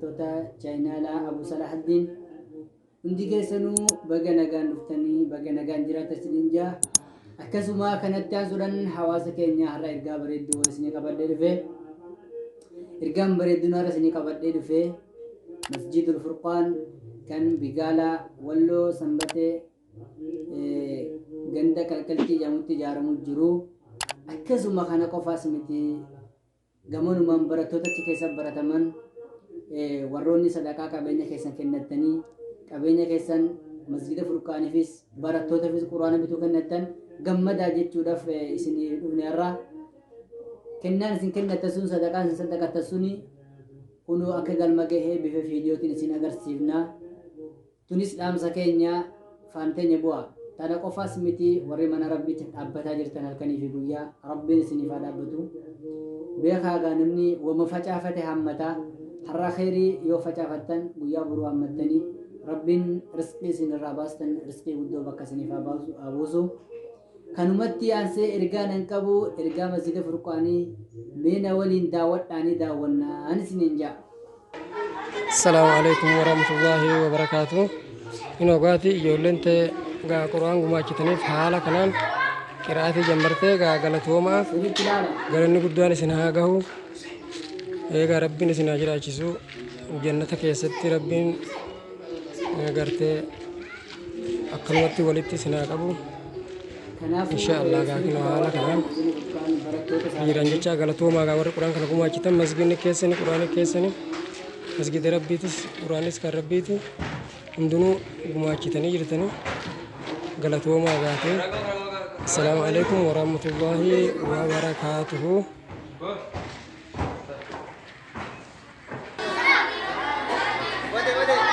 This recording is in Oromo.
hordoftoota chaayinaalaa Abu Salahuddin hundi keessanuu baga nagaan dhuftanii baga nagaan jiraatan isiniin jaa. Akkasuma kanatti aansuudhaan hawaasa keenya har'a ergaa bareedduu isinii qabadhee dhufe. Ergaan bareedduun har'a isinii qabadhee dhufe Masjidul Furqaan kan Bigaalaa Walloo Sanbatee ganda kalkaltii jedhamutti ijaaramu jiru. Akkasuma kana qofaas miti gamonumaan barattoota achi keessa barataman warroonni sadaqaa qabeenya keessan kennatanii qabeenya keessan Masjida Furqaaniifis barattootaafis quraana bituu kennatan gammadaa jechuudhaaf isinii dhufne har'a. Kennaan isin kennatan sun sadaqaan isin sadaqatan suni kunuu akka galma gahee bifa viidiyootiin isin agarsiifna. Tunis dhaamsa keenya faanteenya bu'a. Tana qofaas miti warri mana rabbiitti dhaabbataa jirtan halkanii fi guyyaa rabbiin isiniif haa dhaabbatu. Beekaa gaa namni wama facaafate hammata. Har'a khairii yoo facaafattan guyyaa boruu hammattanii rabbiin rizqii isinirraa baastan rizqii guddoo bakka isiniif haa buusu. Kanumatti aansee ergaa nan qabu ergaa Masjida Furqaanii meena waliin daawwadhaanii daawwannaan isiniin jaa. Assalamu alaikum warahmatullahi wabarakatuh. Inogaati ijoolleen ta'e gaa quraan gumaachitaniif haala kanaan qiraa'atii jammartee gaa galatoomaaf galanni guddaan isin haa gahu. Eegaa rabbiin isin haa jiraachisu jannata keessatti rabbiin gartee akkanumatti walitti isin haa qabu. Inshaallah gaa kino haala kanaan jiran jecha galatoomaa gaa warri quraan kana gumaachitan masjidni keessani quraani keessani masjida rabbiitis quraanis kan rabbiiti hundinuu gumaachitanii jirtanii galatoomaa gaatee. Assalaamu alaikum warahmatullahi wabarakatuhu. ولله